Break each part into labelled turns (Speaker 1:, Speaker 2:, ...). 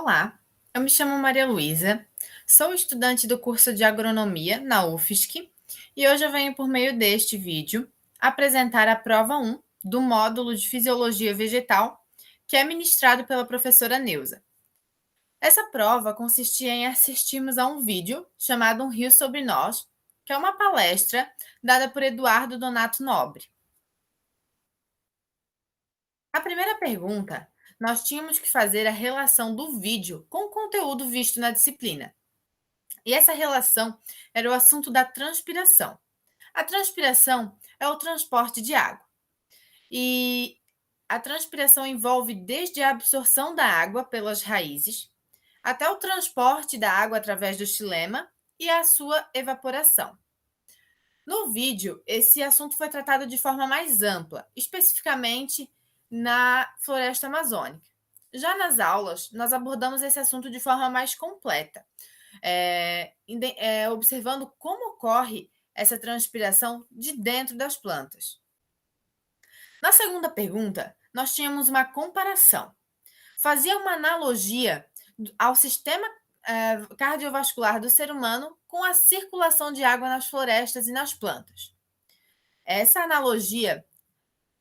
Speaker 1: Olá, eu me chamo Maria Luísa, sou estudante do curso de Agronomia na UFSC e hoje eu venho, por meio deste vídeo, apresentar a prova 1 do módulo de Fisiologia Vegetal, que é ministrado pela professora Neuza. Essa prova consistia em assistirmos a um vídeo chamado Um Rio Sobre Nós, que é uma palestra dada por Eduardo Donato Nobre. A primeira pergunta, nós tínhamos que fazer a relação do vídeo com o conteúdo visto na disciplina. E essa relação era o assunto da transpiração. A transpiração é o transporte de água. E a transpiração envolve desde a absorção da água pelas raízes, até o transporte da água através do xilema e a sua evaporação. No vídeo, esse assunto foi tratado de forma mais ampla, especificamente na floresta amazônica. Já nas aulas, nós abordamos esse assunto de forma mais completa, observando como ocorre essa transpiração de dentro das plantas. Na segunda pergunta, nós tínhamos uma comparação. Fazia uma analogia ao sistema cardiovascular do ser humano com a circulação de água nas florestas e nas plantas. Essa analogia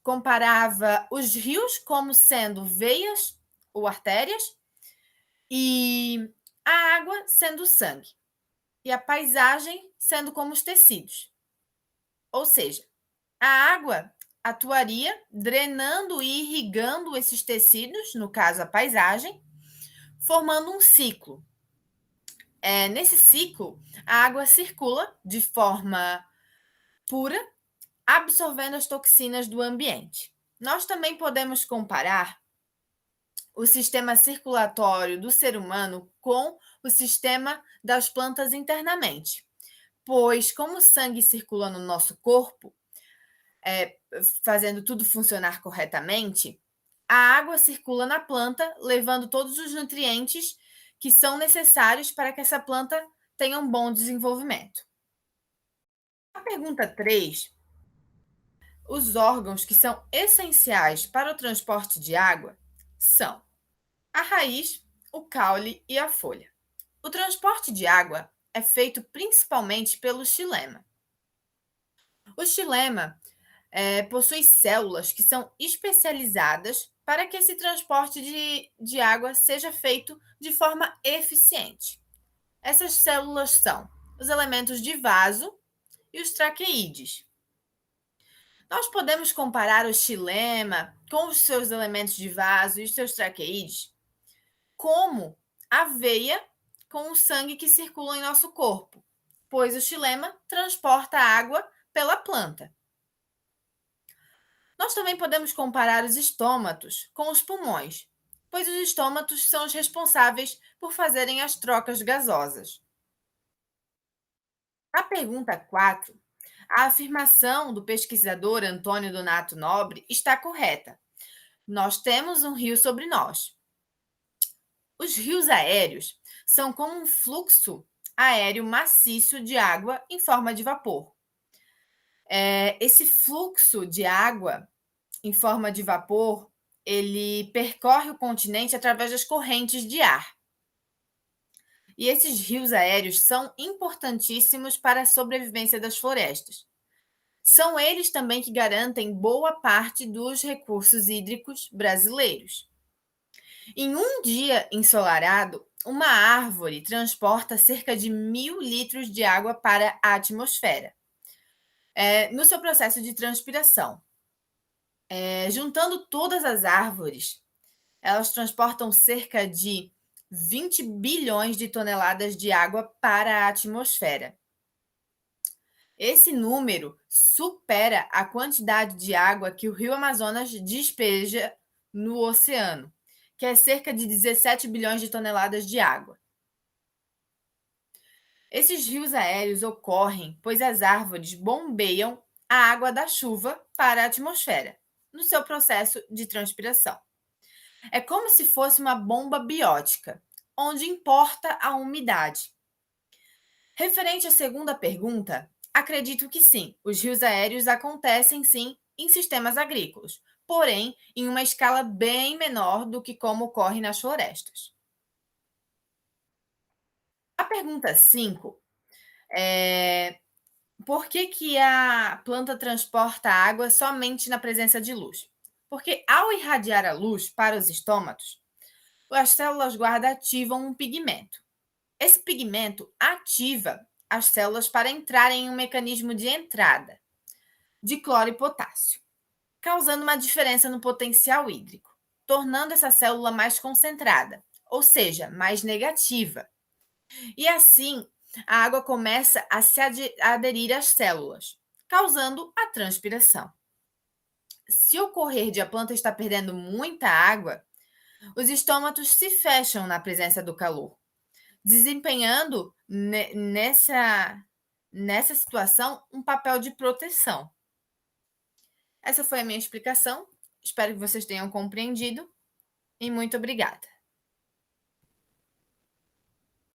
Speaker 1: comparava os rios como sendo veias ou artérias e a água sendo o sangue, e a paisagem sendo como os tecidos. Ou seja, a água atuaria drenando e irrigando esses tecidos, no caso a paisagem, formando um ciclo. Nesse ciclo, a água circula de forma pura, absorvendo as toxinas do ambiente. Nós também podemos comparar o sistema circulatório do ser humano com o sistema das plantas internamente, pois como o sangue circula no nosso corpo, fazendo tudo funcionar corretamente, a água circula na planta, levando todos os nutrientes que são necessários para que essa planta tenha um bom desenvolvimento. A pergunta 3, os órgãos que são essenciais para o transporte de água são a raiz, o caule e a folha. O transporte de água é feito principalmente pelo xilema. O xilema possui células que são especializadas para que esse transporte de água seja feito de forma eficiente. Essas células são os elementos de vaso e os traqueídeos. Nós podemos comparar o xilema com os seus elementos de vaso e os seus traqueídeos como a veia com o sangue que circula em nosso corpo, pois o xilema transporta a água pela planta. Nós também podemos comparar os estômatos com os pulmões, pois os estômatos são os responsáveis por fazerem as trocas gasosas. A pergunta 4, a afirmação do pesquisador Antônio Donato Nobre está correta. Nós temos um rio sobre nós. Os rios aéreos são como um fluxo aéreo maciço de água em forma de vapor. Esse fluxo de água em forma de vapor, ele percorre o continente através das correntes de ar. E esses rios aéreos são importantíssimos para a sobrevivência das florestas. São eles também que garantem boa parte dos recursos hídricos brasileiros. Em um dia ensolarado, uma árvore transporta cerca de 1.000 litros de água para a atmosfera, no seu processo de transpiração. Juntando todas as árvores, elas transportam cerca de 20 bilhões de toneladas de água para a atmosfera. Esse número supera a quantidade de água que o Rio Amazonas despeja no oceano, que é cerca de 17 bilhões de toneladas de água. Esses rios aéreos ocorrem pois as árvores bombeiam a água da chuva para a atmosfera, no seu processo de transpiração. É como se fosse uma bomba biótica, onde importa a umidade. Referente à segunda pergunta, acredito que sim, os rios aéreos acontecem sim em sistemas agrícolas, porém em uma escala bem menor do que como ocorre nas florestas. A pergunta 5 é: por que que a planta transporta água somente na presença de luz? Porque ao irradiar a luz para os estômatos, as células guarda ativam um pigmento. Esse pigmento ativa as células para entrarem em um mecanismo de entrada de cloro e potássio, causando uma diferença no potencial hídrico, tornando essa célula mais concentrada, ou seja, mais negativa. E assim, a água começa a se aderir às células, causando a transpiração. Se ocorrer de a planta estar perdendo muita água, os estômatos se fecham na presença do calor, desempenhando nessa situação um papel de proteção. Essa foi a minha explicação. Espero que vocês tenham compreendido e muito obrigada.